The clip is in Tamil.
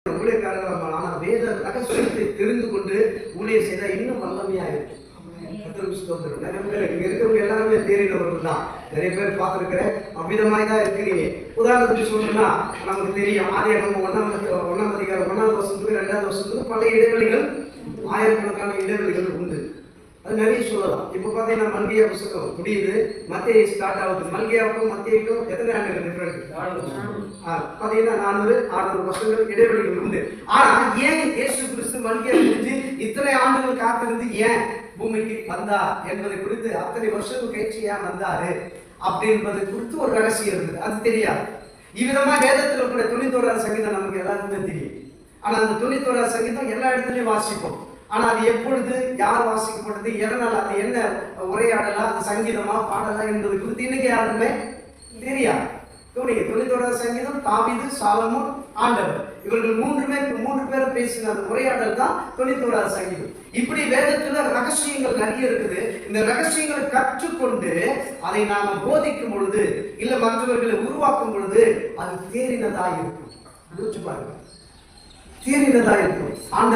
ஊழியக்காரர்கள் ஆனால் வேத ரகசியத்தை தெரிந்து கொண்டு ஊழியர் செய்தால் இன்னும் வல்லமையா இருக்கும். நிறைய பேர் இங்க இருக்கிறவங்க எல்லாருமே தேறினவர்கள் தான். நிறைய பேர் பார்த்துருக்கிறேன். அவ்விதமாய் தான் இருக்கிறீங்க. உதாரணத்துக்கு சொல்லணும்னா நமக்கு தெரியும், ஆதியாகமம் 1ஆம் அதிகாரம் 1ஆவது வசனத்துக்கு 2வது வசனத்துக்கு பல இடைவெளிகள், ஆயிரக்கணக்கான இடைவெளிகள் உண்டு. அது நிறைய சொல்லலாம். இப்போ பார்த்தீங்கன்னா மல்கியா புத்தகம் முடியுது, மத்திய ஸ்டார்ட் ஆகுது. மல்கியாவுக்கும் மத்தியக்கும் எத்தனை ஆண்டுகள் டிஃபரெண்ட்? பார்த்தீங்கன்னா 400-600 வருஷங்கள் இடைவெளிகள் உண்டு. ஆனா ஏன் இயேசு கிறிஸ்து மல்கியா முடிஞ்சு இத்தனை ஆண்டுகள் காத்திருந்து ஏன் பூமிக்கு வந்தார் என்பதை குறித்து, அத்தனை வருஷங்கள் கழிச்சு ஏன் வந்தாரு அப்படின்பது குறித்து ஒரு ரகசியம் இருக்குது. அது தெரியாது. இவ்விதமா வேதத்தில் கூட 91 சங்கீதம் நமக்கு எல்லாருக்குமே தெரியும். ஆனா அந்த 91 சங்கீதம் எல்லா இடத்துலயும் வாசிப்போம். ஆனா அது எப்பொழுது யார் வாசிக்கப்படுது, எதனால், அது என்ன உரையாடலா, அது சங்கீதமா பாடலா என்பது குறித்து இன்னைக்கு யாருக்குமே தெரியாது. 91 சங்கீதம் தாவீது, சாலமோன், ஆண்டவர், இவர்கள் மூன்று பேரும் பேசின அந்த உரையாடல் தான் 91 சங்கீதம். இப்படி வேதத்துல ரகசியங்கள் நிறைய இருக்குது. இந்த ரகசியங்களை கற்றுக்கொண்டு அதை நாம போதிக்கும் பொழுது, இல்ல மற்றவர்களை உருவாக்கும் பொழுது அது தேறினதா இருக்கும். யோசிச்சு பாருங்க, தேறினதா இருக்கும்.